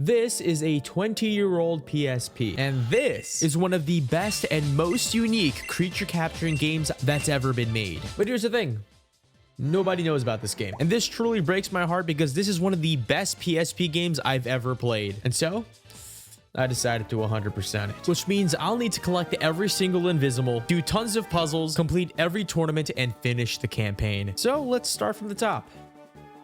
This is a 20-year-old PSP, and this is one of the best and most unique creature capturing games that's ever been made. But here's the thing. Nobody knows about this game. And this truly breaks my heart because this is one of the best PSP games I've ever played. And so, I decided to 100% it. Which means I'll need to collect every single Invizimal, do tons of puzzles, complete every tournament, and finish the campaign. So let's start from the top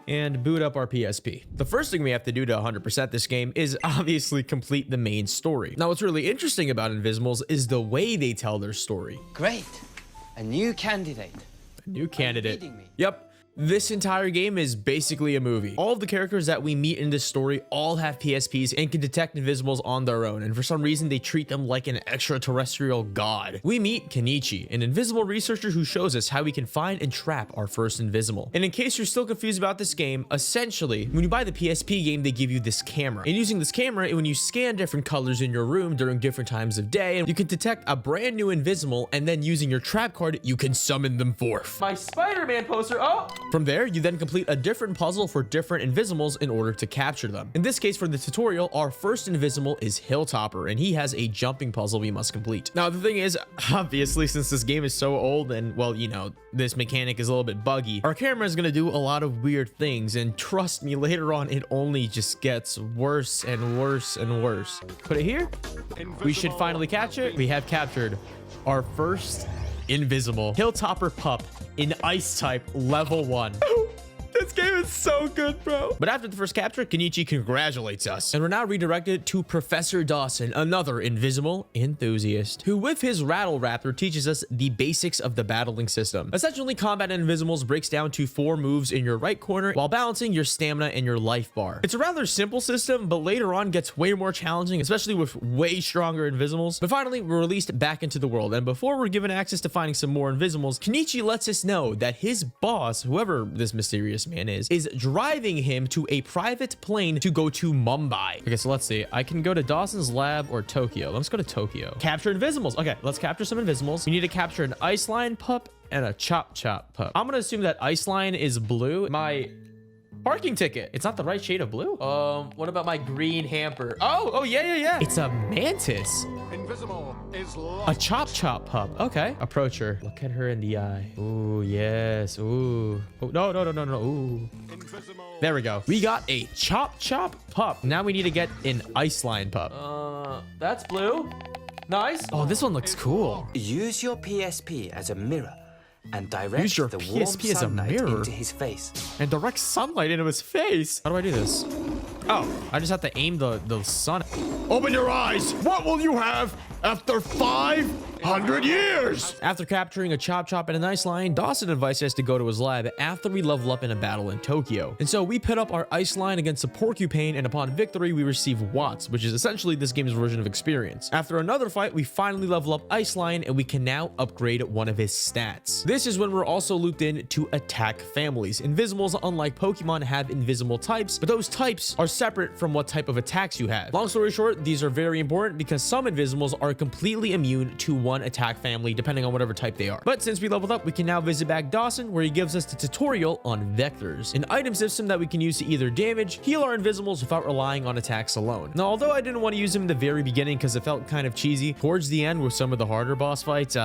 and boot up our PSP. The first thing we have to do to 100% this game is obviously complete the main story. Now, what's really interesting about Invizimals is the way they tell their story. Great. A new candidate. New candidate. Are you kidding me? Yep. This entire game is basically a movie. All of the characters that we meet in this story all have PSPs and can detect Invizimals on their own, and for some reason they treat them like an extraterrestrial god. We meet Kenichi, an invisible researcher who shows us how we can find and trap our first Invizimal. And in case you're still confused about this game, essentially, when you buy the PSP game, they give you this camera. And using this camera, when you scan different colors in your room during different times of day, you can detect a brand new Invizimal, and then using your trap card, you can summon them forth. My Spider-Man poster, oh! From there, you then complete a different puzzle for different Invizimals in order to capture them. In this case, for the tutorial, our first Invizimal is Hilltopper, and he has a jumping puzzle we must complete. Now, the thing is, obviously, since this game is so old and, well, you know, this mechanic is a little bit buggy, our camera is going to do a lot of weird things, and trust me, later on, it only just gets worse and worse and worse. Put it here. We should finally catch it. We have captured our first Invizimal Hilltopper pup in Ice type level 1. This game is so good, bro. But after the first capture, Kenichi congratulates us. And we're now redirected to Professor Dawson, another Invizimal enthusiast, who with his rattle raptor teaches us the basics of the battling system. Essentially, combat in Invizimals breaks down to 4 moves in your right corner while balancing your stamina and your life bar. It's a rather simple system, but later on gets way more challenging, especially with way stronger Invizimals. But finally, we're released back into the world. And before we're given access to finding some more Invizimals, Kenichi lets us know that his boss, whoever this mysterious man is driving him to a private plane to go to Mumbai. Okay, so let's see. I can go to Dawson's lab or Tokyo. Let's go to Tokyo. Capture Invizimals. Okay, let's capture some Invizimals. We need to capture an Ice Lion pup and a Chop Chop pup. I'm gonna assume that Ice Lion is blue. My parking ticket. It's not the right shade of blue. What about my green hamper? Oh, yeah. It's a mantis. Invisimal is lost. A Chop Chop pup. Okay. Approach her. Look at her in the eye. Ooh, yes. Ooh. Oh, no. Ooh. Invisimal. There we go. We got a Chop Chop pup. Now we need to get an Ice Lion pup. That's blue. Nice. Oh, this one looks cool. Use your PSP as a mirror and direct Use your the warm PSP as a sunlight mirror? into his face. And direct sunlight into his face. How do I do this? Oh, I just have to aim the sun. Open your eyes. What will you have after 500 years? After capturing a Chop Chop and an Ice Lion, Dawson invites us to go to his lab after we level up in a battle in Tokyo. And so we pit up our Ice Lion against a Porcupine, and upon victory, we receive Watts, which is essentially this game's version of experience. After another fight, we finally level up Ice Lion, and we can now upgrade one of his stats. This is when we're also looped in to attack families. Invizimals, unlike Pokemon, have invisible types, but those types are separate from what type of attacks you have. Long story short, these are very important because some Invizimals are completely immune to one attack family depending on whatever type they are. But since we leveled up, we can now visit back Dawson where he gives us the tutorial on vectors, an item system that we can use to either damage, heal our Invizimals without relying on attacks alone. Now, although I didn't want to use him in the very beginning because it felt kind of cheesy, towards the end with some of the harder boss fights,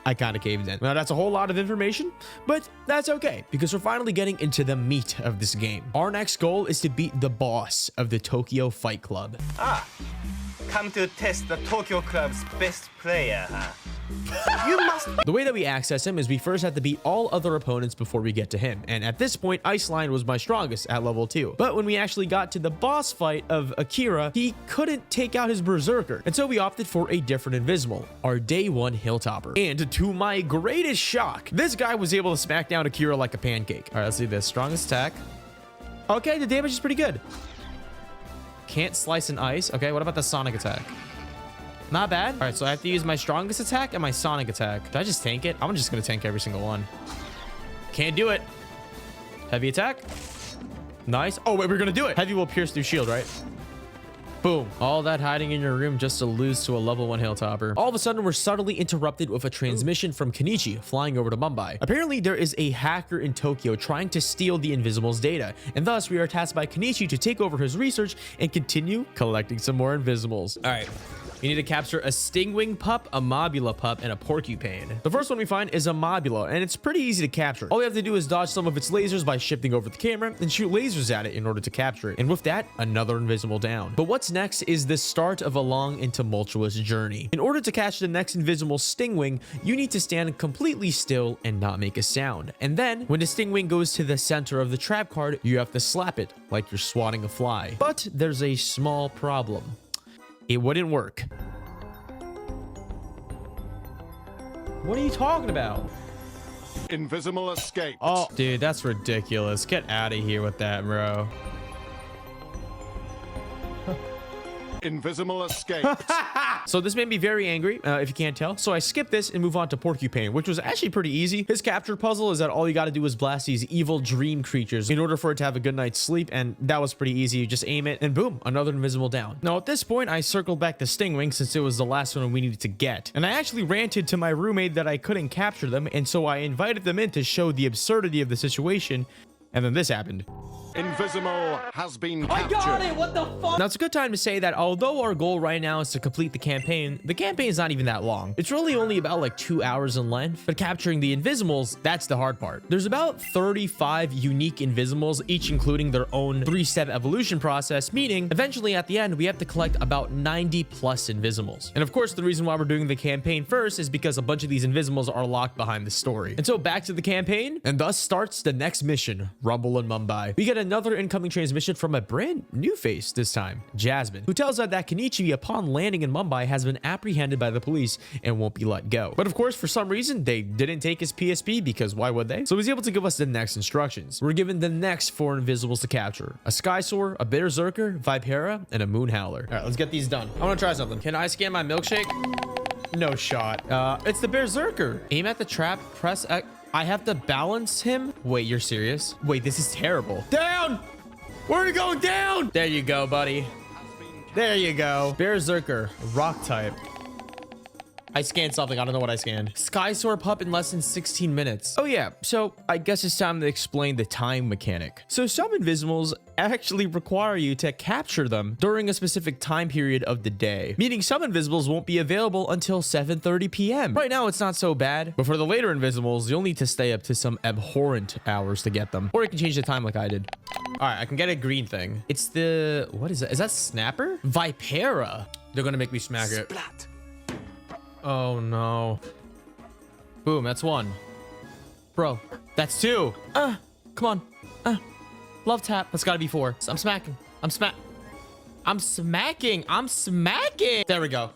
I kind of caved in. Now, that's a whole lot of information, but that's okay because we're finally getting into the meat of this game. Our next goal is to beat the boss of the Tokyo Fight Club. Come to test the Tokyo Club's best player, huh? You must. The way that we access him is we first have to beat all other opponents before we get to him. And at this point, Ice Lion was my strongest at level 2. But when we actually got to the boss fight of Akira, he couldn't take out his Berserker. And so we opted for a different Invizimal, our day 1 Hilltopper. And to my greatest shock, this guy was able to smack down Akira like a pancake. All right, let's see this. Strongest attack. Okay, the damage is pretty good. Can't slice an ice. Okay, what about the sonic attack? Not bad. All right, so I have to use my strongest attack and my sonic attack. Did I just tank it? I'm just gonna tank every single one. Can't do it. Heavy attack. Nice. Oh, wait, we're gonna do it. Heavy will pierce through shield, right? Boom. All that hiding in your room just to lose to a level 1 hilltopper. All of a sudden, we're suddenly interrupted with a transmission from Kenichi flying over to Mumbai. Apparently, there is a hacker in Tokyo trying to steal the Invizimals data, and thus we are tasked by Kenichi to take over his research and continue collecting some more Invizimals. All right. You need to capture a stingwing pup, a mobula pup, and a porcupine. The first one we find is a mobula, and it's pretty easy to capture. All we have to do is dodge some of its lasers by shifting over the camera and shoot lasers at it in order to capture it. And with that, another Invizimal down. But what's next is the start of a long and tumultuous journey. In order to catch the next Invizimal stingwing, you need to stand completely still and not make a sound. And then, when the stingwing goes to the center of the trap card, you have to slap it like you're swatting a fly. But there's a small problem. It wouldn't work. What are you talking about? Invisimal escape. Oh, dude, that's ridiculous. Get out of here with that, bro. Invisimal escape. So this made me very angry, if you can't tell. So I skipped this and move on to Porcupine, which was actually pretty easy. His capture puzzle is that all you got to do is blast these evil dream creatures in order for it to have a good night's sleep, and that was pretty easy. You just aim it, and boom, another Invisimal down. Now at this point, I circled back the Stingwing since it was the last one we needed to get, and I actually ranted to my roommate that I couldn't capture them, and so I invited them in to show the absurdity of the situation, and then this happened. Invisimal has been captured. I got it! What the fuck? Now, it's a good time to say that although our goal right now is to complete the campaign is not even that long. It's really only about like 2 hours in length, but capturing the Invizimals, that's the hard part. There's about 35 unique Invizimals, each including their own 3-step evolution process, meaning eventually at the end, we have to collect about 90 plus Invizimals. And of course, the reason why we're doing the campaign first is because a bunch of these Invizimals are locked behind the story. And so back to the campaign, and thus starts the next mission, Rumble in Mumbai. We get another incoming transmission from a brand new face this time, Jasmine, who tells us that Kenichi, upon landing in Mumbai, has been apprehended by the police and won't be let go. But of course, for some reason, they didn't take his PSP because why would they? So he's able to give us the next instructions. We're given the next 4 Invizimals to capture: a Skysoar, a Berserker, Vipera, and a Moonhowler. All right, let's get these done. I want to try something. Can I scan my milkshake? No shot. It's the Berserker. Aim at the trap, press X. I have to balance him? Wait, you're serious? Wait, this is terrible. Down! Where are you going? Down? There you go, buddy. There you go. Berserker, rock type. I scanned something. I don't know what I scanned. Skysoar pup in less than 16 minutes. Oh yeah, so I guess it's time to explain the time mechanic. So some Invizimals actually require you to capture them during a specific time period of the day, meaning some Invizimals won't be available until 7:30 p.m. Right now, it's not so bad, but for the later Invizimals, you'll need to stay up to some abhorrent hours to get them, or you can change the time like I did. All right, I can get a green thing. It's the, what is that? Is that Snapper? Vipera. They're gonna make me smack it. Splat. Oh no. Boom, that's 1. Bro, that's 2. Come on. Love tap. That's gotta be 4. I'm smacking. I'm smacking. There we go.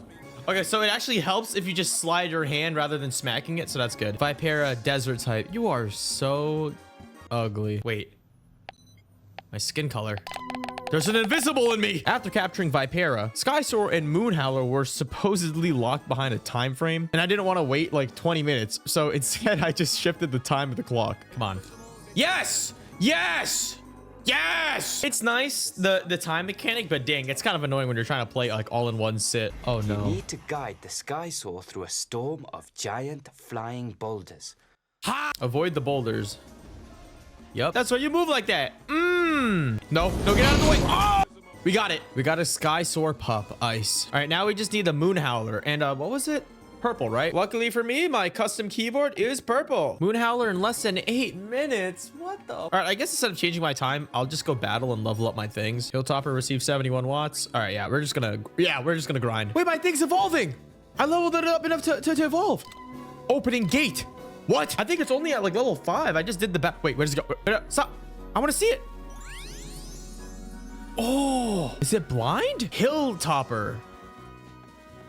Okay, so it actually helps if you just slide your hand rather than smacking it, so that's good. Vipera, desert type. You are so ugly. Wait. My skin color. There's an Invisimal in me! After capturing Vipera, Skysoar and Moonhowler were supposedly locked behind a time frame, and I didn't want to wait like 20 minutes, so instead I just shifted the time of the clock. Come on. Yes! Yes! Yes! It's nice, the time mechanic, but dang, it's kind of annoying when you're trying to play like all in one sit. Oh You no. need to guide the Skysoar through a storm of giant flying boulders. Avoid the boulders. Yep. That's why you move like that. No, get out of the way. Oh! We got it. We got a Skysoar pup, ice. All right, now we just need the Moonhowler. And what was it? Purple, right? Luckily for me, my custom keyboard is purple. Moonhowler in less than 8 minutes. What the? All right, I guess instead of changing my time, I'll just go battle and level up my things. Hilltopper receives 71 watts. All right, we're just gonna grind. Wait, my thing's evolving. I leveled it up enough to evolve. Opening gate. What? I think it's only at like level 5. I just did the back. Wait, where does it go? Wait, stop. I want to see it. Oh, is it blind? Hilltopper.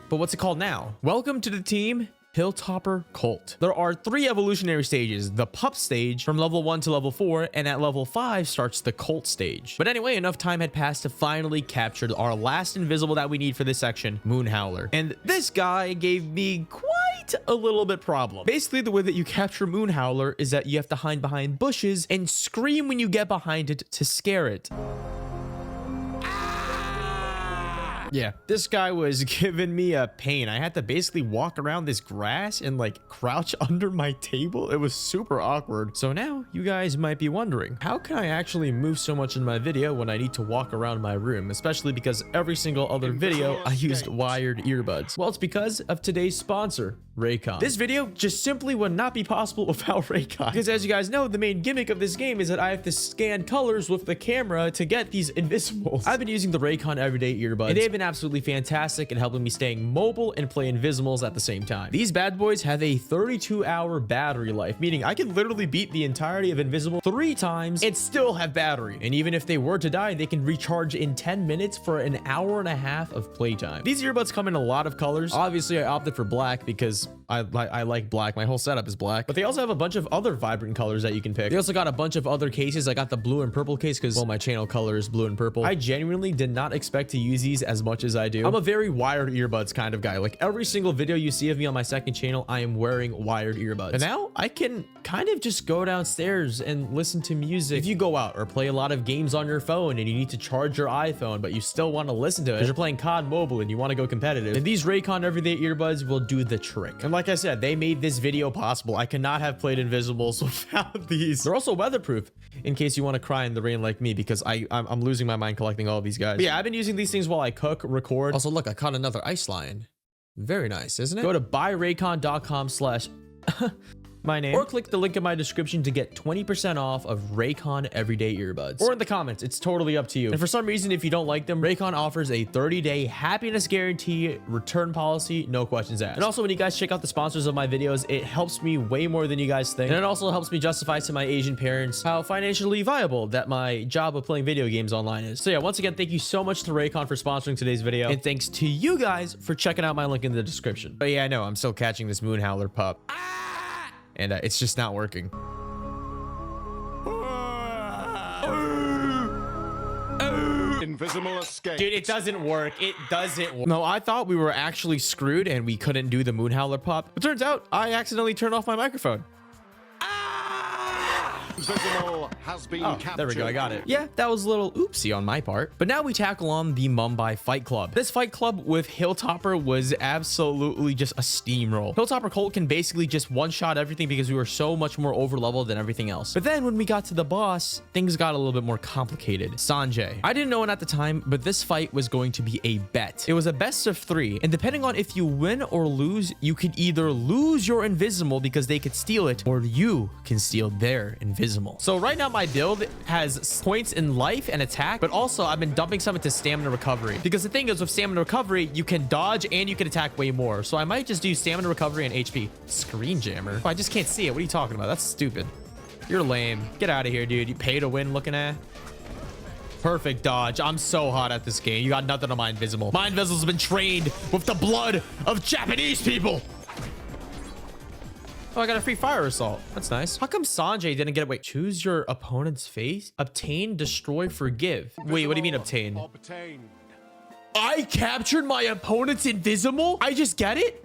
But what's it called now? Welcome to the team, Hilltopper Cult. There are 3 evolutionary stages. The pup stage from level 1 to level 4, and at level 5 starts the cult stage. But anyway, enough time had passed to finally capture our last Invisimal that we need for this section, Moonhowler. And this guy gave me quite a little bit problem. Basically, the way that you capture Moonhowler is that you have to hide behind bushes and scream when you get behind it to scare it. Yeah, this guy was giving me a pain. I had to basically walk around this grass and like crouch under my table. It was super awkward. So now you guys might be wondering, how can I actually move so much in my video when I need to walk around my room? Especially because every single other video I used wired earbuds. Well, it's because of today's sponsor, Raycon. This video just simply would not be possible without Raycon. Because as you guys know, the main gimmick of this game is that I have to scan colors with the camera to get these Invizimals. I've been using the Raycon everyday earbuds, and they've been absolutely fantastic at helping me staying mobile and play Invizimals at the same time. These bad boys have a 32-hour battery life, meaning I can literally beat the entirety of Invizimal 3 times and still have battery. And even if they were to die, they can recharge in 10 minutes for an hour and a half of playtime. These earbuds come in a lot of colors. Obviously, I opted for black because I like black. My whole setup is black, but they also have a bunch of other vibrant colors that you can pick. They also got a bunch of other cases. I got the blue and purple case because, well, my channel color is blue and purple. I genuinely did not expect to use these as much as I do. I'm a very wired earbuds kind of guy. Like every single video you see of me on my second channel, I am wearing wired earbuds. And now I can kind of just go downstairs and listen to music. If you go out or play a lot of games on your phone and you need to charge your iPhone, but you still want to listen to it because you're playing COD Mobile and you want to go competitive, then these Raycon everyday earbuds will do the trick. And like I said, they made this video possible. I could not have played Invizimals without these. They're also weatherproof in case you want to cry in the rain like me, because I'm losing my mind collecting all of these guys. But yeah, I've been using these things while I cook, record. Also, look, I caught another ice lion. Very nice, isn't it? Go to buyraycon.com/ my name, or click the link in my description to get 20% off of Raycon everyday earbuds, or in the comments. It's totally up to you. And for some reason, if you don't like them, Raycon offers a 30-day happiness guarantee, return policy, no questions asked. And also, when you guys check out the sponsors of my videos, it helps me way more than you guys think, and it also helps me justify to my Asian parents how financially viable that my job of playing video games online is. So yeah, once again, thank you so much to Raycon for sponsoring today's video, and thanks to you guys for checking out my link in the description. But yeah, I know I'm still catching this moonhowler pup. And it's just not working. Invisimal escape. Dude, it doesn't work. It doesn't work. No, I thought we were actually screwed and we couldn't do the moonhowler pop. It turns out I accidentally turned off my microphone. Invisimal has been captured. There we go. I got it. Yeah, that was a little oopsie on my part. But now we tackle on the Mumbai Fight Club. This fight club with Hilltopper was absolutely just a steamroll. Hilltopper Colt can basically just one-shot everything because we were so much more over-leveled than everything else. But then when we got to the boss, things got a little bit more complicated. Sanjay. I didn't know it at the time, but this fight was going to be a bet. It was a best of 3, and depending on if you win or lose, you could either lose your Invizimal because they could steal it, or you can steal their Invizimal. So right now my build has points in life and attack, but also I've been dumping some into stamina recovery, because the thing is with stamina recovery, you can dodge and you can attack way more. So I might just do stamina recovery and HP. Screen jammer. Oh, I just can't see it. What are you talking about? That's stupid. You're lame. Get out of here, dude. You pay to win looking at. Perfect dodge. I'm so hot at this game. You got nothing on my Invizimal. My Invizimal's been trained with the blood of Japanese people. Oh, I got a free fire assault. That's nice. How come Sanjay didn't get it? Wait, choose your opponent's face. Obtain, destroy, forgive. Wait, what do you mean obtain? Obtained. I captured my opponent's Invizimal? I just get it?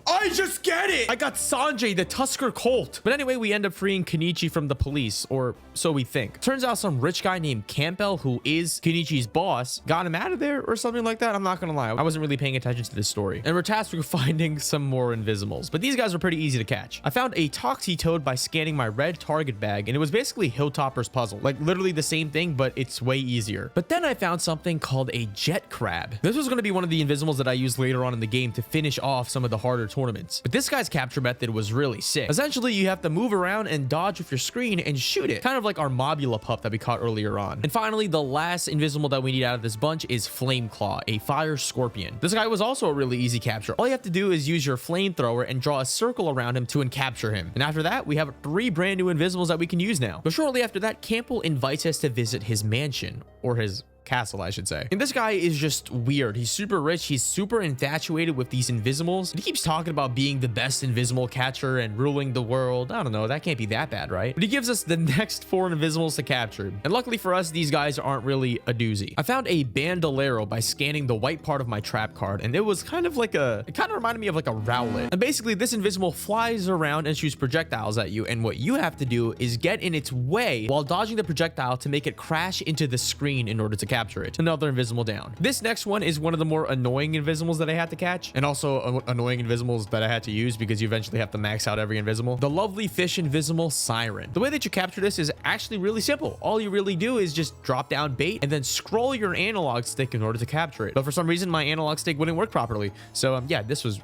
I just get it. I got Sanjay, the Tusker Colt. But anyway, we end up freeing Kenichi from the police, or so we think. Turns out some rich guy named Campbell, who is Kenichi's boss, got him out of there or something like that. I'm not gonna lie, I wasn't really paying attention to this story. And we're tasked with finding some more Invizimals, but these guys are pretty easy to catch. I found a Toxie Toad by scanning my red target bag, and it was basically Hilltopper's puzzle. Like literally the same thing, but it's way easier. But then I found something called a Jet Crab. This was gonna be one of the Invizimals that I used later on in the game to finish off some of the harder tournaments. But this guy's capture method was really sick. Essentially, you have to move around and dodge with your screen and shoot it, kind of like our Mobula pup that we caught earlier on. And finally, the last Invizimal that we need out of this bunch is Flame Claw, a fire scorpion. This guy was also a really easy capture. All you have to do is use your flamethrower and draw a circle around him to capture him. And after that, we have 3 brand new Invizimals that we can use now. But shortly after that, Campbell invites us to visit his mansion, or his castle, I should say. And this guy is just weird. He's super rich. He's super infatuated with these Invizimals. And he keeps talking about being the best Invizimal catcher and ruling the world. I don't know. That can't be that bad, right? But he gives us the next 4 Invizimals to capture. And luckily for us, these guys aren't really a doozy. I found a bandolero by scanning the white part of my trap card. And it was kind of like it kind of reminded me of like a Rowlet. And basically this Invizimal flies around and shoots projectiles at you. And what you have to do is get in its way while dodging the projectile to make it crash into the screen in order to capture it. Another Invisimal down. This next one is one of the more annoying Invizimals that I had to catch, and also annoying Invizimals that I had to use because you eventually have to max out every Invisimal. The lovely fish Invizimal Siren. The way that you capture this is actually really simple. All you really do is just drop down bait and then scroll your analog stick in order to capture it. But for some reason, my analog stick wouldn't work properly. So yeah, this was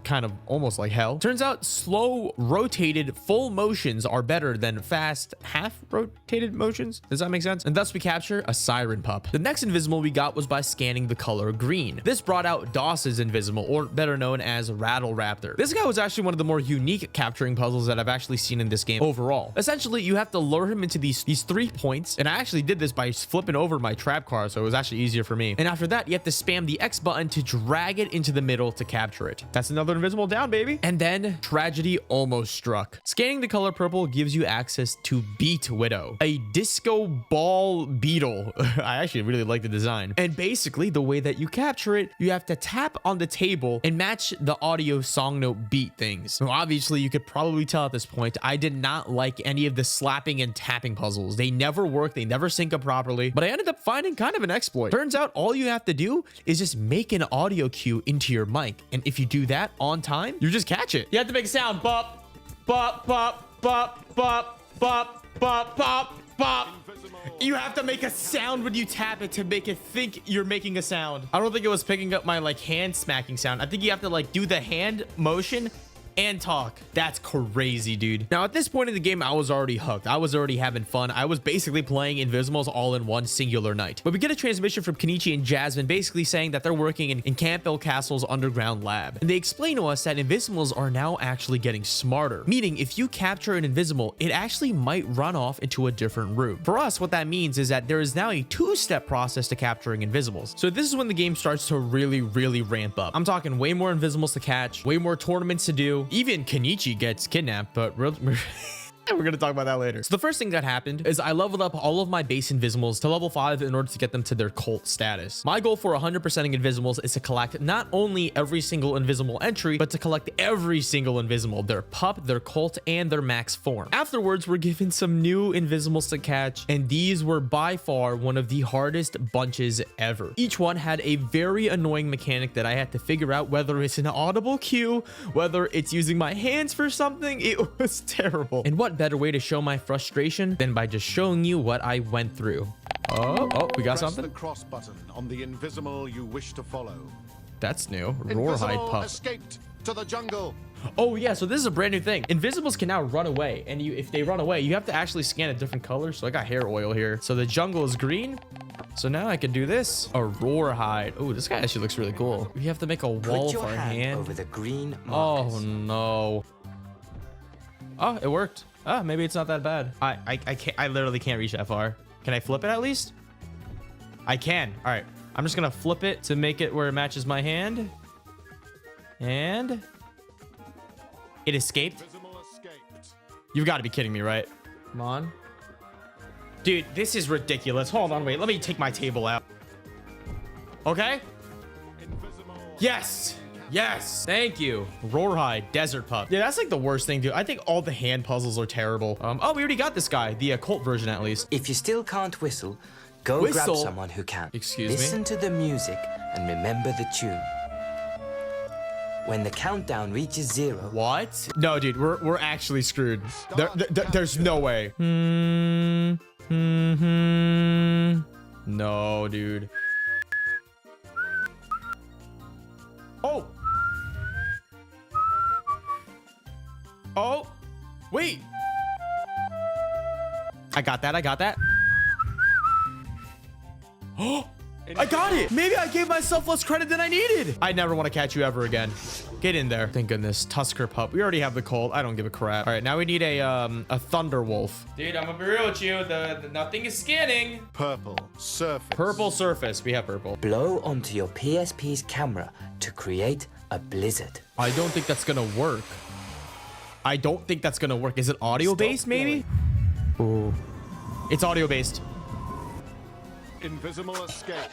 kind of almost like hell. Turns out slow rotated full motions are better than fast half rotated motions. Does that make sense? And thus we capture a Siren pup. The next Invisimal we got was by scanning the color green. This brought out Dawson's Invisimal, or better known as Rattle Raptor. This guy was actually one of the more unique capturing puzzles that I've actually seen in this game overall. Essentially, you have to lure him into these 3 points, and I actually did this by flipping over my trap car, so it was actually easier for me. And after that, you have to spam the X button to drag it into the middle to capture it. That's another Invisimal down, baby. And then tragedy almost struck. Scanning the color purple gives you access to Beat Widow, a disco ball beetle. I actually really like the design. And basically, the way that you capture it, you have to tap on the table and match the audio song note beat things. Now, obviously, you could probably tell at this point, I did not like any of the slapping and tapping puzzles. They never work. They never sync up properly, but I ended up finding kind of an exploit. Turns out all you have to do is just make an audio cue into your mic. And if you do that on time, you just catch it. You have to make a sound. Bop, bop, bop, bop, bop, bop, bop, bop, bop. You have to make a sound when you tap it to make it think you're making a sound. I don't think it was picking up my like hand smacking sound. I think you have to like do the hand motion and talk. That's crazy, dude. Now, at this point in the game, I was already hooked. I was already having fun. I was basically playing Invizimals all in one singular night. But we get a transmission from Kenichi and Jasmine basically saying that they're working in Campbell Castle's underground lab. And they explain to us that Invizimals are now actually getting smarter. Meaning, if you capture an Invizimal, it actually might run off into a different room. For us, what that means is that there is now a 2-step process to capturing Invizimals. So this is when the game starts to really ramp up. I'm talking way more Invizimals to catch, way more tournaments to do. Even Kenichi gets kidnapped, but we're going to talk about that later. So the first thing that happened is I leveled up all of my base Invizimals to level 5 in order to get them to their cult status. My goal for 100%ing Invizimals is to collect not only every single Invisimal entry, but to collect every single Invisimal, their pup, their cult, and their max form. Afterwards, we're given some new Invizimals to catch, and these were by far one of the hardest bunches ever. Each one had a very annoying mechanic that I had to figure out, whether it's an audible cue, whether it's using my hands for something. It was terrible. And what better way to show my frustration than by just showing you what I went through. Oh, we got something. Press the cross button on the Invisimal you wish to follow. That's new. Roarhide pup. Escaped to the jungle. Oh yeah, so this is a brand new thing. Invizimals can now run away, and if they run away, you have to actually scan a different color. So I got hair oil here. So the jungle is green. So now I can do this. A Roarhide. Oh, this guy actually looks really cool. We have to make a wall Put with your our hand hand. over the green markers. Oh no. Oh, it worked. Ah, maybe it's not that bad. I can't. I literally can't reach that far. Can I flip it at least? I can. All right. I'm just gonna flip it to make it where it matches my hand. And it escaped. Invisimal escaped. You've got to be kidding me, right? Come on. Dude, this is ridiculous. Hold on, wait. Let me take my table out. Okay. Invisimal. Yes. Yes. Thank you. Roarhide, desert pup. Yeah, that's like the worst thing, dude. I think all the hand puzzles are terrible. Oh, we already got this guy. The occult version, at least. If you still can't whistle, go Whistle? grab someone who can. Excuse me? Listen to the music and remember the tune. When the countdown reaches 0, What? No, dude, we're actually screwed. There's no way. No, dude. Oh. Oh. Wait. I got that. Oh. I got it. Maybe I gave myself less credit than I needed. I never want to catch you ever again. Get in there. Thank goodness. Tusker pup. We already have the colt. I don't give a crap. All right, now we need a thunder wolf. Dude, I'm gonna be real with you. The nothing is scanning. Purple surface. Purple surface. We have purple. blow onto your PSP's camera to create a blizzard. I don't think that's gonna work. Is it audio based? Maybe. Ooh. It's audio based. Invisimal escaped.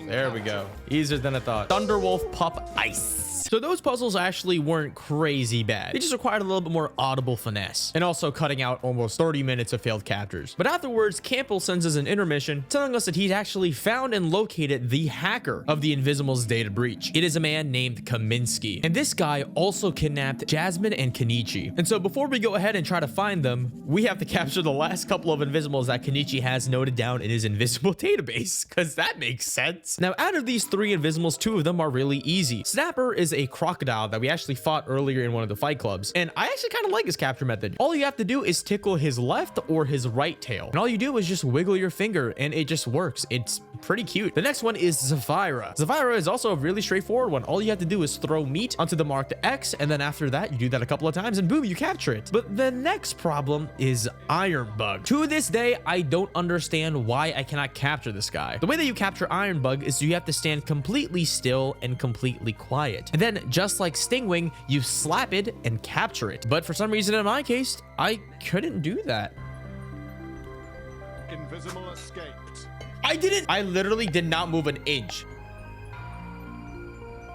There we go. Easier than I thought. Thunderwolf pup ice. Yes. So those puzzles actually weren't crazy bad. They just required a little bit more audible finesse and also cutting out almost 30 minutes of failed captures. But afterwards, Campbell sends us an intermission telling us that he'd actually found and located the hacker of the Invizimals data breach. It is a man named Kaminsky. And this guy also kidnapped Jasmine and Kenichi. And so before we go ahead and try to find them, we have to capture the last couple of Invizimals that Kenichi has noted down in his Invisimal database, because that makes sense. Now, out of these 3 Invizimals, 2 of them are really easy. Snapper is a crocodile that we actually fought earlier in one of the fight clubs, and I actually kind of like his capture method. All you have to do is tickle his left or his right tail, and all you do is just wiggle your finger, and it just works. It's pretty cute. The next one is Zafira. Zafira is also a really straightforward one. All you have to do is throw meat onto the marked X, and then after that, you do that a couple of times, and boom, you capture it. But the next problem is Iron Bug. To this day, I don't understand why I cannot capture this guy. The way that you capture Iron Bug is you have to stand completely still and completely quiet. And then, just like Stingwing, you slap it and capture it. But for some reason in my case, I couldn't do that. Invisimal escaped. I literally did not move an inch.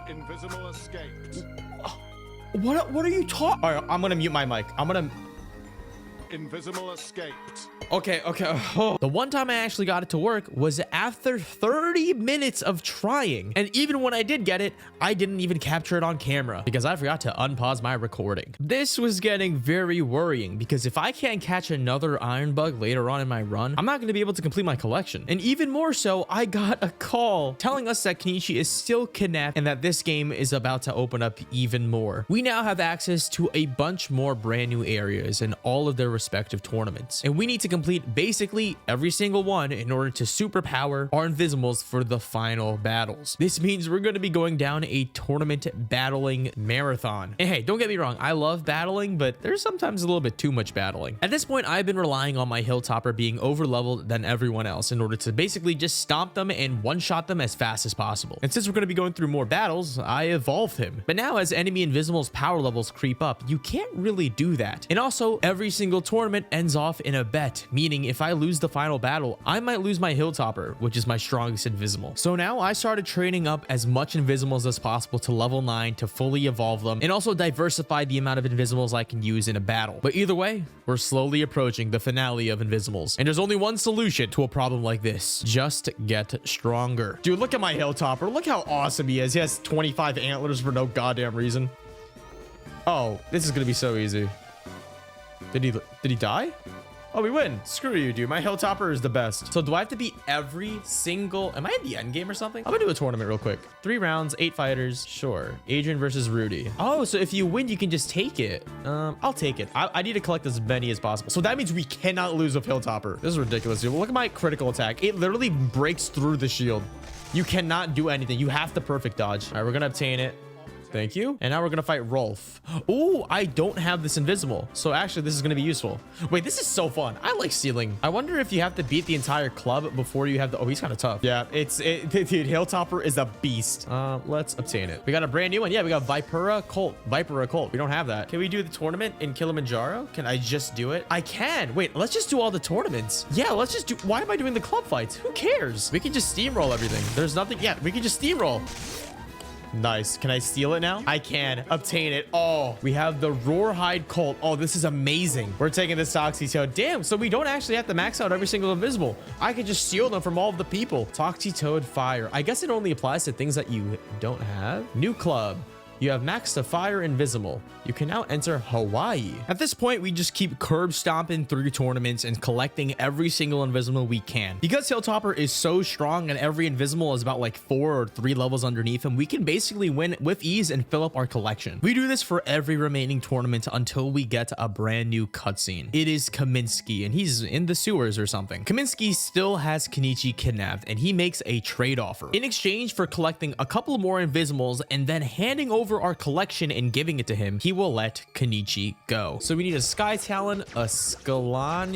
Invisimal escaped. What are you talking? All right, I'm gonna mute my mic. Invisimal escaped. Okay. The one time I actually got it to work was after 30 minutes of trying. And even when I did get it, I didn't even capture it on camera because I forgot to unpause my recording. This was getting very worrying because if I can't catch another Iron Bug later on in my run, I'm not going to be able to complete my collection. And even more so, I got a call telling us that Kenichi is still kidnapped and that this game is about to open up even more. We now have access to a bunch more brand new areas in all of their respective tournaments, and we need to complete basically every single one in order to superpower our Invizimals for the final battles. This means we're going to be going down a tournament battling marathon. And hey, don't get me wrong, I love battling, but there's sometimes a little bit too much battling. At this point, I've been relying on my Hilltopper being over leveled than everyone else in order to basically just stomp them and one-shot them as fast as possible. And since we're going to be going through more battles, I evolved him. But now as enemy Invizimals power levels creep up, you can't really do that. And also, every single tournament ends off in a bet, meaning if I lose the final battle, I might lose my Hilltopper, which is my strongest Invizimal. So now I started training up as much Invizimals as possible to level 9 to fully evolve them and also diversify the amount of Invizimals I can use in a battle. But either way, we're slowly approaching the finale of Invizimals. And there's only one solution to a problem like this. Just get stronger. Dude, look at my Hilltopper. Look how awesome he is. He has 25 antlers for no goddamn reason. Oh, this is gonna be so easy. Did he die? Oh, we win. Screw you, dude. My Hilltopper is the best. So do I have to beat every single... Am I in the end game or something? I'm gonna do a tournament real quick. 3 rounds, 8 fighters. Sure. Adrian versus Rudy. Oh, so if you win, you can just take it. I'll take it. I need to collect as many as possible. So that means we cannot lose with Hilltopper. This is ridiculous, dude. Look at my critical attack. It literally breaks through the shield. You cannot do anything. You have to perfect dodge. All right, we're gonna obtain it. Thank you. And now we're gonna fight Rolf. Oh, I don't have this Invizimal, so actually this is gonna be useful. Wait, this is so fun. I like stealing. I wonder if you have to beat the entire club before you have the... Oh, he's kind of tough. Yeah, dude, Hilltopper is a beast. Let's obtain it. We got a brand new one. Yeah, we got Vipera Colt. We don't have that. Can we do the tournament in Kilimanjaro? Can I just do it? I can. Wait, let's just do all the tournaments. Yeah, let's just do... Why am I doing the club fights? Who cares? We can just steamroll everything. There's nothing... Yeah, we can just steamroll. Nice. Can I steal it now? I can. Obtain it. Oh, we have the Roarhide Colt. Oh, this is amazing. We're taking this Toxie-Toad. Damn, so we don't actually have to max out every single Invizimal. I could just steal them from all of the people. Toxie-Toad Fire. I guess it only applies to things that you don't have. New club. You have max to Fire Invizimal. You can now enter Hawaii. At this point, we just keep curb stomping through tournaments and collecting every single Invizimal we can. Because Hilltopper is so strong and every Invizimal is about like 4 or 3 levels underneath him, we can basically win with ease and fill up our collection. We do this for every remaining tournament until we get a brand new cutscene. It is Kaminsky and he's in the sewers or something. Kaminsky still has Kenichi kidnapped and he makes a trade offer. In exchange for collecting a couple more Invizimals and then handing over our collection and giving it to him, he will let Kenichi go. So we need a Sky Talon, a Skalanha,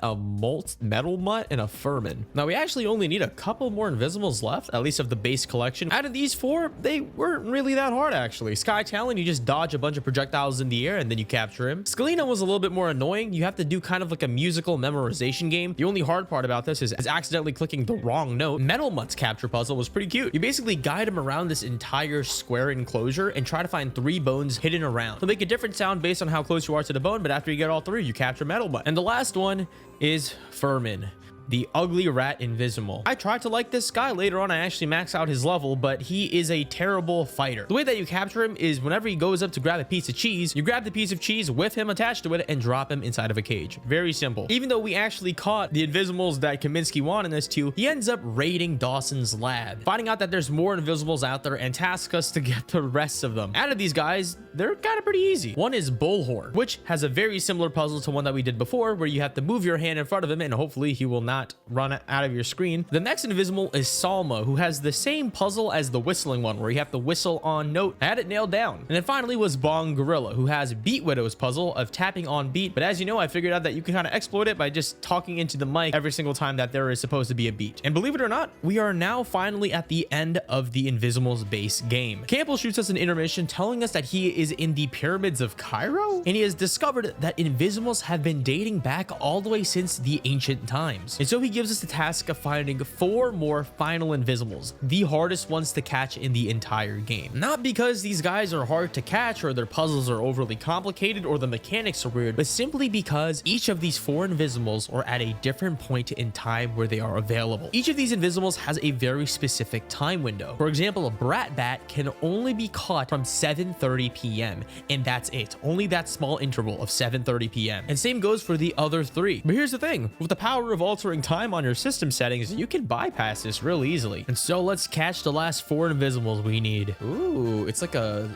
a Metal Mutt, and a Furman. Now we actually only need a couple more Invizimals left, at least of the base collection. Out of these 4, they weren't really that hard actually. Sky Talon, you just dodge a bunch of projectiles in the air and then you capture him. Scalina was a little bit more annoying. You have to do kind of like a musical memorization game. The only hard part about this is accidentally clicking the wrong note. Metal Mutt's capture puzzle was pretty cute. You basically guide him around this entire square transparent enclosure and try to find 3 bones hidden around. They'll make a different sound based on how close you are to the bone, but after you get all 3, you capture metal butt. And the last one is Furman, the ugly rat Invisimal. I tried to like this guy. Later on, I actually max out his level, but he is a terrible fighter. The way that you capture him is whenever he goes up to grab a piece of cheese, you grab the piece of cheese with him attached to it and drop him inside of a cage. Very simple. Even though we actually caught the Invizimals that Kaminsky wanted us to, he ends up raiding Dawson's lab, finding out that there's more Invizimals out there and tasks us to get the rest of them. Out of these guys, they're kind of pretty easy. One is Bullhorn, which has a very similar puzzle to one that we did before, where you have to move your hand in front of him and hopefully he will not run out of your screen. The next Invizimal is Salma, who has the same puzzle as the whistling one, where you have to whistle on note. I had it nailed down. And then finally was Bong Gorilla, who has Beat Widow's puzzle of tapping on beat. But as you know, I figured out that you can kind of exploit it by just talking into the mic every single time that there is supposed to be a beat. And believe it or not, we are now finally at the end of the Invizimals base game. Campbell shoots us an intermission telling us that he is in the pyramids of Cairo, and he has discovered that Invizimals have been dating back all the way since the ancient times. And so he gives us the task of finding 4 more final Invizimals, the hardest ones to catch in the entire game. Not because these guys are hard to catch or their puzzles are overly complicated or the mechanics are weird, but simply because each of these 4 Invizimals are at a different point in time where they are available. Each of these Invizimals has a very specific time window. For example, a Brat Bat can only be caught from 7:30 p.m. and that's it. Only that small interval of 7:30 p.m. And same goes for the other 3. But here's the thing, with the power of altering time on your system settings, you can bypass this real easily. And so let's catch the last 4 Invizimals we need. Ooh, it's like a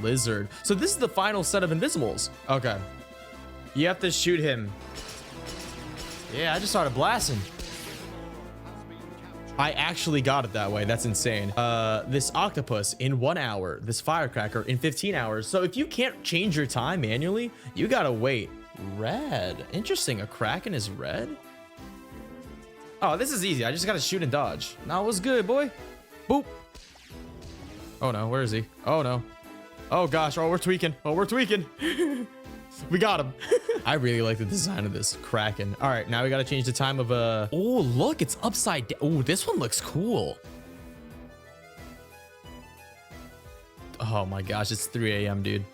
lizard. So this is the final set of Invizimals. Okay. You have to shoot him. Yeah, I just started blasting. I actually got it that way. That's insane. This octopus in 1 hour, this firecracker in 15 hours. So if you can't change your time manually, you gotta wait. Red. Interesting. A kraken is red. Oh, this is easy. I just gotta shoot and dodge. Now, what's good, boy? Boop. Oh no, where is he? Oh no. Oh gosh. Oh, we're tweaking. Oh, we're tweaking. We got him. I really like the design of this kraken. All right, now we gotta change the time of oh, look, it's upside down. Oh, this one looks cool. Oh my gosh, it's 3 a.m., dude.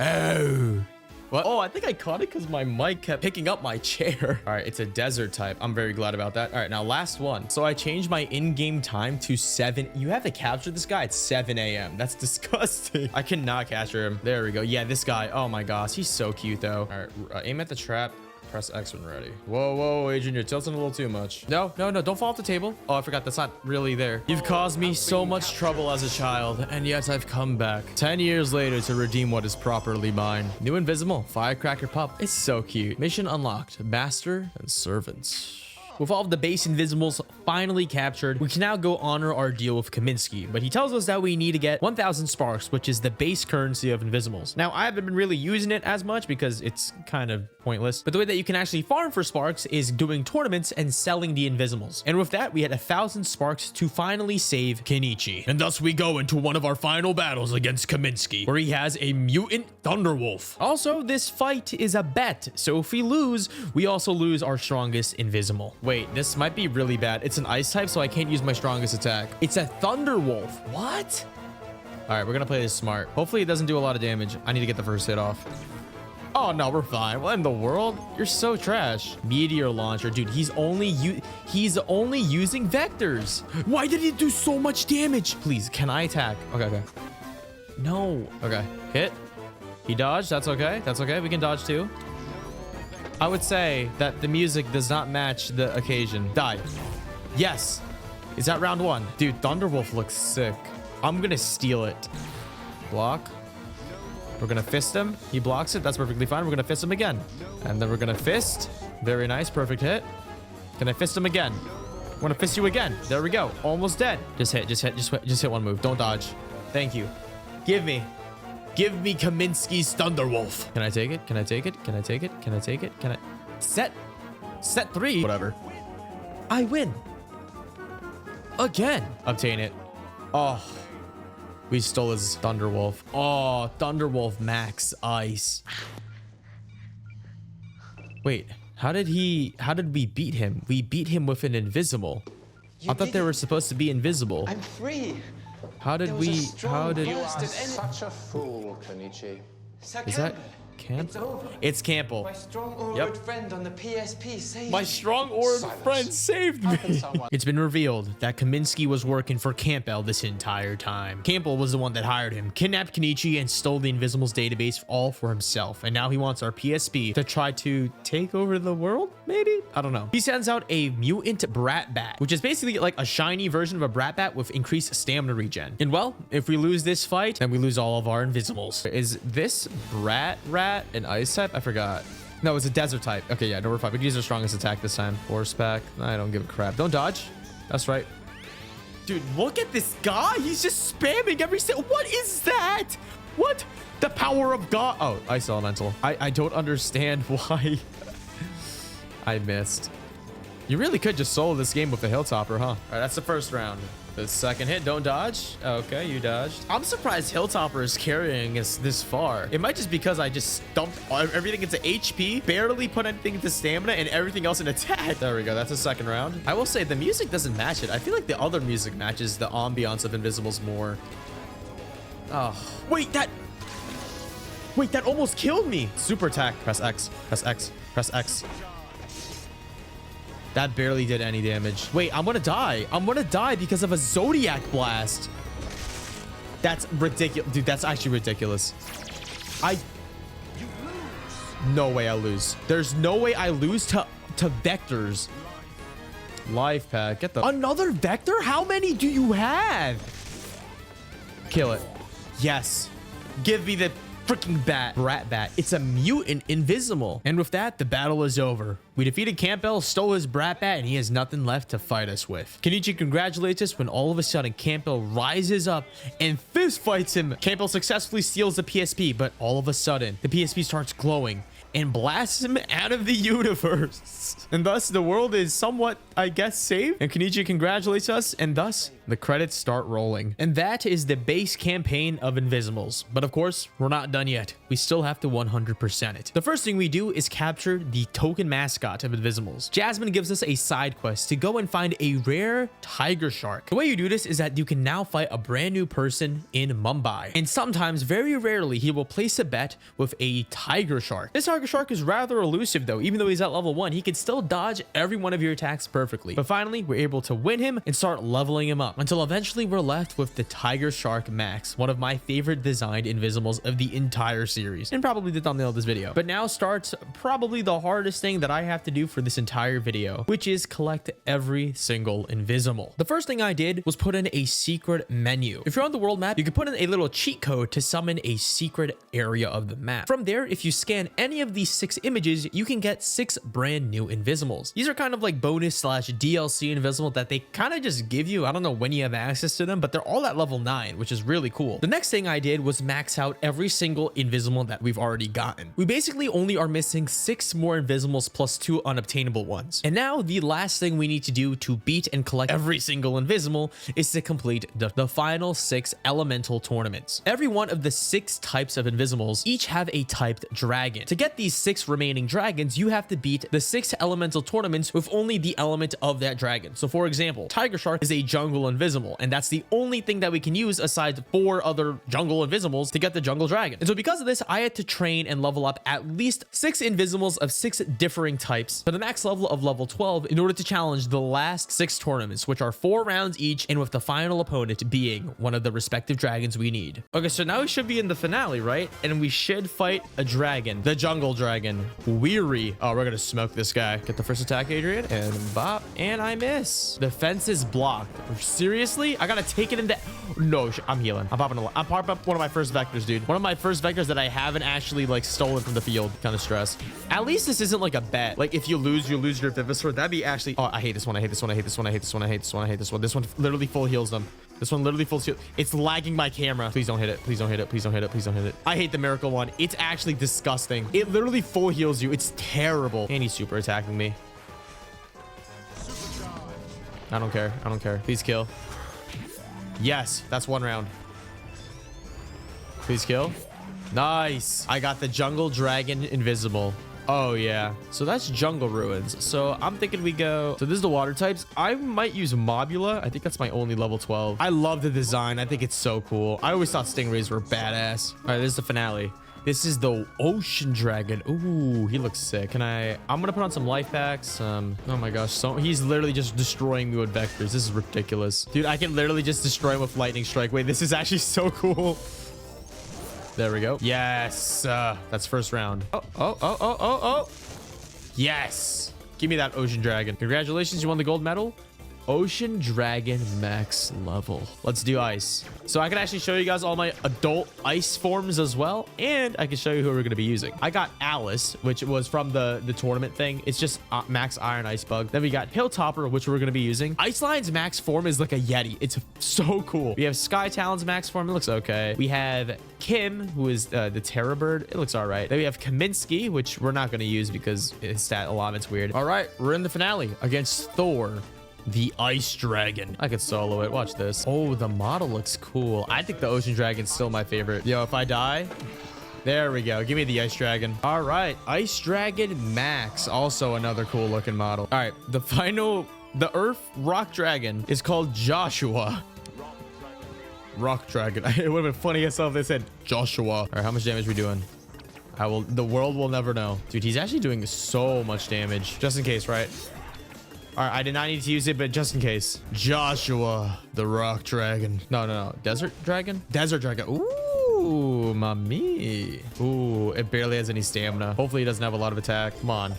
Oh. What? Oh, I think I caught it because my mic kept picking up my chair. All right, it's a desert type. I'm very glad about that. All right, now last one. So I changed my in-game time to 7. You have to capture this guy at 7 a.m. That's disgusting. I cannot capture him. There we go. Yeah, this guy. Oh my gosh, he's so cute though. All right, aim at the trap. Press X when ready. Whoa, whoa, Adrian, you're tilting a little too much. No, no, no, don't fall off the table. Oh, I forgot, that's not really there. You've caused me so much trouble as a child, and yet I've come back 10 years later to redeem what is properly mine. New Invizimal, Firecracker Pup. It's so cute. Mission unlocked, Master and Servants. With all of the base Invizimals finally captured, we can now go honor our deal with Kaminsky, but he tells us that we need to get 1,000 sparks, which is the base currency of Invizimals. Now, I haven't been really using it as much because it's kind of pointless, but the way that you can actually farm for sparks is doing tournaments and selling the Invizimals. And with that, we had 1,000 sparks to finally save Kenichi. And thus we go into one of our final battles against Kaminsky, where he has a mutant Thunderwolf. Also, this fight is a bet, so if we lose, we also lose our strongest Invizimal. Wait, this might be really bad. It's an ice type, so I can't use my strongest attack. It's a Thunderwolf. What? All right, we're gonna play this smart. Hopefully it doesn't do a lot of damage. I need to get the first hit off. Oh no, we're fine. What in the world? You're so trash. Meteor launcher, dude. He's only using vectors. Why did he do so much damage? Please, can I attack? Okay, okay. No. Okay, hit. He dodged. That's okay. That's okay. We can dodge too. I would say that the music does not match the occasion. Die. Yes. Is that round 1? Dude, Thunderwolf looks sick. I'm gonna steal it. Block. We're gonna fist him. He blocks it. That's perfectly fine. We're gonna fist him again. And then we're gonna fist. Very nice. Perfect hit. Can I fist him again? I wanna fist you again. There we go. Almost dead. Just hit one move. Don't dodge. Thank you. Give me Kaminsky's Thunderwolf. Can I take it? Can I take it? Can I take it? Can I take it? Can I? Set 3. Whatever. I win. Again. Obtain it. Oh. We stole his Thunderwolf. Oh, Thunderwolf max ice. Wait, how did we beat him? We beat him with an Invizimal. I thought they were supposed to be invisible. I'm free. How did There was a we? strong How did? blast of energy. Such a fool, Kenichi. Sir Is that Campbell, Camp? it's over. It's Campbell. My strong aura Yep. friend on the PSP saved My me. strong aura friend saved me. It's been revealed that Kaminsky was working for Campbell this entire time. Campbell was the one that hired him, kidnapped Kenichi, and stole the Invizimals database all for himself. And now he wants our PSP to try to take over the world, maybe? I don't know. He sends out a mutant brat bat, which is basically like a shiny version of a brat bat with increased stamina regen. And well, if we lose this fight, then we lose all of our Invizimals. Is this brat rat an ice type? I forgot. No, it's a desert type. Okay, yeah, no, we're fine. We can use our strongest attack this time. Horseback. I don't give a crap. Don't dodge. That's right. Dude, look at this guy. He's just spamming every single. What is that? What? The power of God. Oh, ice elemental. I don't understand why. I missed. You really could just solo this game with the Hilltopper, huh? All right, that's the first round. The second hit, don't dodge. Okay, you dodged. I'm surprised Hilltopper is carrying us this far. It might just because I just dumped everything into HP, barely put anything into stamina, and everything else in attack. There we go. That's the second round. I will say the music doesn't match it. I feel like the other music matches the ambiance of Invizimals more. Oh, wait, that almost killed me. Super attack. Press X. Press X. Press X. That barely did any damage. Wait, I'm gonna die. I'm gonna die because of a Zodiac Blast. That's ridiculous. Dude, that's actually ridiculous. No way I lose. There's no way I lose to vectors. Life pack. Get the... Another vector? How many do you have? Kill it. Yes. Give me the freaking brat bat. It's a mutant Invizimal. And with that, the battle is over. We defeated Campbell, stole his brat bat, and he has nothing left to fight us with. Kenichi congratulates us when all of a sudden Campbell rises up and fist fights him. Campbell successfully steals the PSP, but all of a sudden the PSP starts glowing and blasts him out of the universe. And thus the world is somewhat, I guess, saved. And Kenichi congratulates us, and thus the credits start rolling. And that is the base campaign of Invizimals. But of course, we're not done yet. We still have to 100% it. The first thing we do is capture the token mascot of Invizimals. Jasmine gives us a side quest to go and find a rare tiger shark. The way you do this is that you can now fight a brand new person in Mumbai. And sometimes, very rarely, he will place a bet with a tiger shark. This tiger shark is rather elusive though. Even though he's at level 1, he can still dodge every one of your attacks perfectly. But finally, we're able to win him and start leveling him up until eventually we're left with the Tiger Shark Max, one of my favorite designed Invizimals of the entire series, and probably the thumbnail of this video. But now starts probably the hardest thing that I have to do for this entire video, which is collect every single Invizimal. The first thing I did was put in a secret menu. If you're on the world map, you can put in a little cheat code to summon a secret area of the map. From there, if you scan any of these 6 images, you can get 6 brand new Invizimals. These are kind of like bonus / DLC Invisimal that they kind of just give you. I don't know when you have access to them, but they're all at level 9, which is really cool. The next thing I did was max out every single Invizimal that we've already gotten. We basically only are missing 6 more Invizimals plus 2 unobtainable ones. And now the last thing we need to do to beat and collect every single Invizimal is to complete the final 6 elemental tournaments. Every one of the 6 types of Invizimals each have a typed dragon. To get these 6 remaining dragons, you have to beat the 6 elemental tournaments with only the element of that dragon. So for example, Tiger Shark is a jungle Invizimal, and that's the only thing that we can use aside 4 other jungle Invizimals to get the jungle dragon. And so because of this, I had to train and level up at least 6 Invizimals of 6 differing types to the max level of level 12 in order to challenge the last 6 tournaments, which are 4 rounds each, and with the final opponent being one of the respective dragons we need. Okay, so now we should be in the finale, right? And we should fight a dragon, the jungle dragon, Weary. Oh, we're gonna smoke this guy. Get the first attack, Adrian, and bop, and I miss. The fence is blocked. Seriously? I gotta take it into... No, I'm healing. I'm popping up one of my first vectors, dude. One of my first vectors that I haven't actually like stolen from the field. Kind of stress. At least this isn't like a bet. Like if you lose your Vivisword. That'd be actually... Oh, I hate this one. I hate this one. I hate this one. I hate this one. I hate this one. I hate this one. This one literally full heals them. This one literally full heals. It's lagging my camera. Please don't hit it. Please don't hit it. Please don't hit it. Please don't hit it. I hate the miracle one. It's actually disgusting. It literally full heals you. It's terrible. And he's super attacking me. I don't care. I don't care. Please kill. Yes, that's 1 round. Please kill. Nice. I got the jungle dragon Invizimal. Oh yeah, so that's jungle ruins. So I'm thinking we go, so this is the water types. I might use Mobula. I think that's my only level 12. I love the design. I think it's so cool. I always thought stingrays were badass. All right, this is the finale. This is the ocean dragon. Ooh, he looks sick. I'm gonna put on some life packs. Oh my gosh, so he's literally just destroying me with vectors. This is ridiculous. Dude, I can literally just destroy him with lightning strike. Wait, this is actually so cool. There we go. Yes, that's first round. Oh. Yes. Give me that ocean dragon. Congratulations, you won the gold medal. Ocean dragon max level. Let's do ice. So I can actually show you guys all my adult ice forms as well, and I can show you who we're going to be using. I got Alice, which was from the tournament thing. It's just max iron ice bug. Then we got Hilltopper, which we're going to be using. Ice Lion's max form is like a yeti. It's so cool. We have Sky Talon's max form. It looks okay. We have Kim, who is the Terror Bird. It looks all right. Then we have Kaminsky, which we're not going to use because his stat alignment's weird. All right, we're in the finale against Thor, the ice dragon. I could solo it. Watch this. Oh, the model looks cool. I think the ocean dragon's still my favorite. Yo, if I die, there we go. Give me the ice dragon. All right, ice dragon max, also another cool looking model. All right, the final, the earth rock dragon is called Joshua. Rock dragon. It would have been funny if they said Joshua. All right, how much damage are we doing? The world will never know. Dude, he's actually doing so much damage. Just in case, right? All right, I did not need to use it, but just in case. Joshua, the rock dragon. No. Desert dragon? Desert dragon. Ooh, mommy. Ooh, it barely has any stamina. Hopefully it doesn't have a lot of attack. Come on.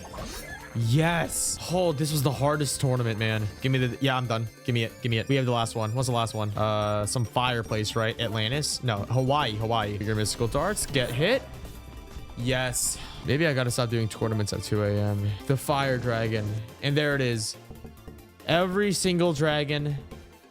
Yes. Oh, this was the hardest tournament, man. Give me the, yeah, I'm done. Give me it. We have the last one. What's the last one? Some fireplace, right? Atlantis? No, Hawaii. Your mystical darts. Get hit. Yes. Maybe I gotta stop doing tournaments at 2 a.m. The fire dragon. And there it is. Every single dragon,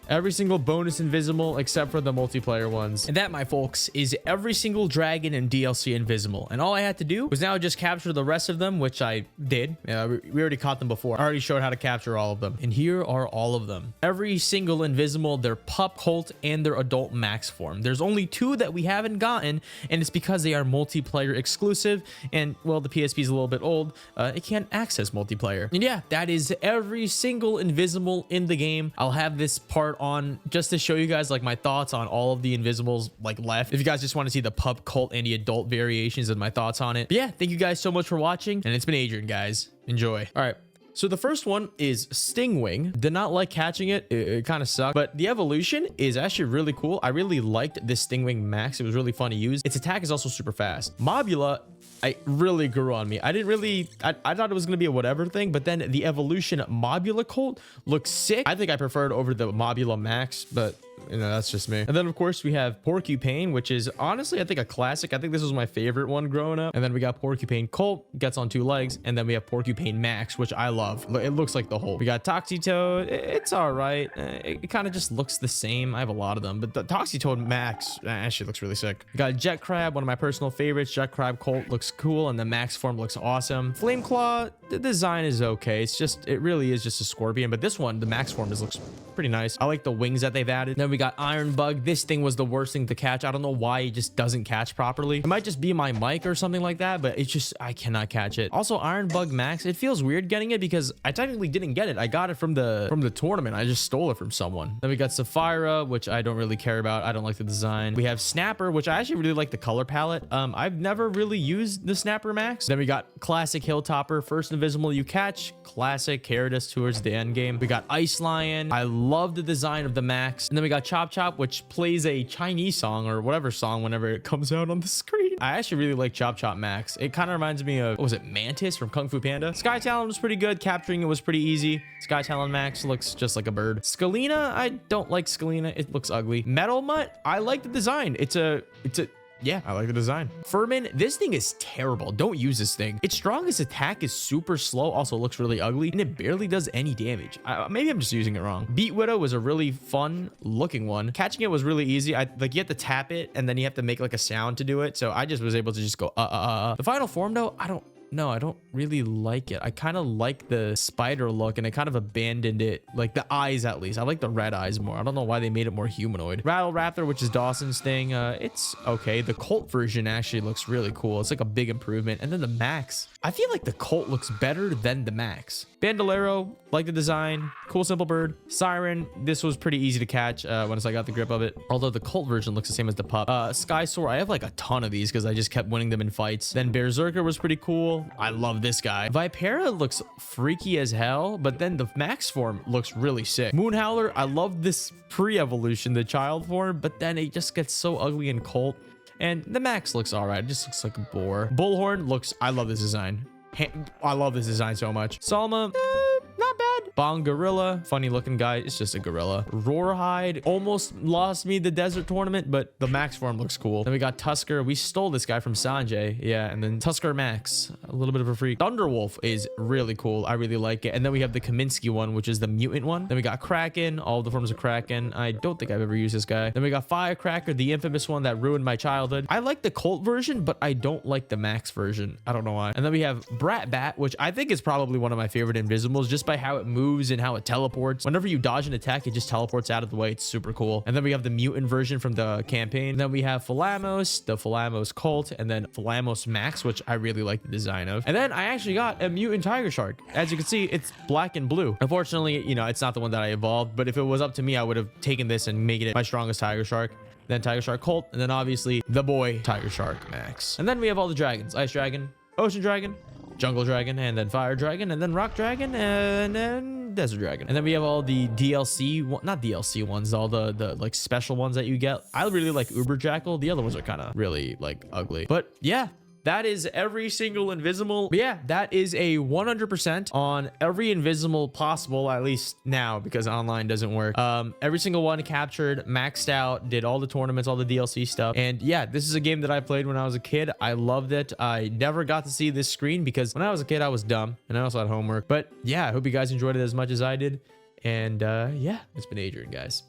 every single bonus Invizimal except for the multiplayer ones. And that, my folks, is every single dragon in DLC Invizimal. And all I had to do was now just capture the rest of them, which I did. We already caught them before. I already showed how to capture all of them. And here are all of them. Every single Invizimal, their pup, colt, and their adult max form. There's only 2 that we haven't gotten, and it's because they are multiplayer exclusive. And, well, the PSP is a little bit old. It can't access multiplayer. And yeah, that is every single Invizimal in the game. I'll have this part on just to show you guys like my thoughts on all of the Invizimals like left. If you guys just want to see the pup, cult, and the adult variations and my thoughts on it. But yeah, thank you guys so much for watching, and it's been Adrian, guys. Enjoy. All right. So the first one is Stingwing. Did not like catching it. It kind of sucked, but the evolution is actually really cool. I really liked this Stingwing max. It was really fun to use. Its attack is also super fast. Mobula, I really grew on me. I thought it was going to be a whatever thing, but then the evolution Mobula Colt looks sick. I think I preferred over the Mobula Max, but you know, that's just me. And then of course we have Porcupine, which is honestly, I think a classic. I think this was my favorite one growing up. And then we got Porcupine Colt, gets on 2 legs. And then we have Porcupine Max, which I love. It looks like the whole. We got Toxitoad. It's all right. It kind of just looks the same. I have a lot of them, but the Toxitoad Max actually looks really sick. We got Jet Crab, one of my personal favorites. Jet Crab Colt looks cool, and the Max form looks awesome. Flame Claw, the design is okay. It really is just a scorpion, but this one, the Max form, looks pretty nice. I like the wings that they've added. Then we got Iron Bug. This thing was the worst thing to catch. I don't know why it just doesn't catch properly. It might just be my mic or something like that, but it's just, I cannot catch it. Also, Iron Bug Max, it feels weird getting it because I technically didn't get it. I got it from the tournament. I just stole it from someone. Then we got Sapphira, which I don't really care about. I don't like the design. We have Snapper, which I actually really like the color palette. I've never really used the Snapper Max. Then we got Classic Hilltopper, first Invisimal you catch. Classic, carried us towards the end game. We got Ice Lion. I love the design of the Max. And then we got Chop Chop, which plays a Chinese song or whatever song whenever it comes out on the screen. I actually really like Chop Chop Max. It kind of reminds me of, what was it, Mantis from Kung Fu Panda? Sky Talon was pretty good. Capturing it was pretty easy. Sky Talon Max looks just like a bird. Scalina, I don't like Scalina. It looks ugly. Metal Mutt, I like the design. Yeah, I like the design. Furman, this thing is terrible. Don't use this thing. Its strongest attack is super slow. Also looks really ugly, and it barely does any damage. Maybe I'm just using it wrong. Beat Widow was a really fun looking one. Catching it was really easy. Like you have to tap it, and then you have to make like a sound to do it. So I just was able to just go, The final form though, know. I don't really like it. I kind of like the spider look, and I kind of abandoned it. Like the eyes, at least. I like the red eyes more. I don't know why they made it more humanoid. Rattle Raptor, which is Dawson's thing. It's okay. The Colt version actually looks really cool. It's like a big improvement. And then the Max. I feel like the Colt looks better than the Max. Bandolero, like the design. Cool simple bird. Siren, this was pretty easy to catch once I got the grip of it. Although the Colt version looks the same as the pup. Skysoar, I have like a ton of these because I just kept winning them in fights. Then Berserker was pretty cool. I love this guy. Vipera looks freaky as hell, but then the Max form looks really sick. Moonhowler, I love this pre-evolution, the child form, but then it just gets so ugly in Colt. And the Max looks all right. It just looks like a boar. Bullhorn looks, I love this design. I love this design so much. Salma, not bad. Bong Gorilla, funny looking guy. It's just a gorilla. Roarhide almost lost me the desert tournament, but the Max form looks cool. Then we got Tusker. We stole this guy from Sanjay. Yeah, and then Tusker Max, a little bit of a freak. Thunderwolf is really cool. I really like it. And then we have the Kaminsky one, which is the mutant one. Then we got Kraken, all the forms of Kraken. I don't think I've ever used this guy. Then we got Firecracker, the infamous one that ruined my childhood. I like the Colt version, but I don't like the Max version. I don't know why. And then we have Brat Bat, which I think is probably one of my favorite Invizimals just by how it moves and how it teleports. Whenever you dodge an attack, it just teleports out of the way. It's super cool. And then we have the mutant version from the campaign. And then we have Philamos, the Philamos Colt, and then Philamos Max, which I really like the design of. And then I actually got a mutant tiger shark. As you can see, it's black and blue. Unfortunately, you know, it's not the one that I evolved, but if it was up to me, I would have taken this and made it my strongest tiger shark. Then Tiger Shark Colt, and then obviously the boy Tiger Shark Max. And then we have all the dragons: Ice Dragon, Ocean Dragon, Jungle Dragon, and then Fire Dragon, and then Rock Dragon, and then Desert Dragon. And then we have all the DLC, not DLC ones, all the like special ones that you get. I really like Uber Jackal. The other ones are kind of really like ugly. But yeah, that is every single Invizimal. But yeah, that is a 100% on every Invizimal possible, at least now, because online doesn't work. Every single one captured, maxed out, did all the tournaments, all the DLC stuff. And yeah, this is a game that I played when I was a kid. I loved it. I never got to see this screen because when I was a kid, I was dumb and I also had homework. But yeah, I hope you guys enjoyed it as much as I did. And yeah, it's been Adrian, guys.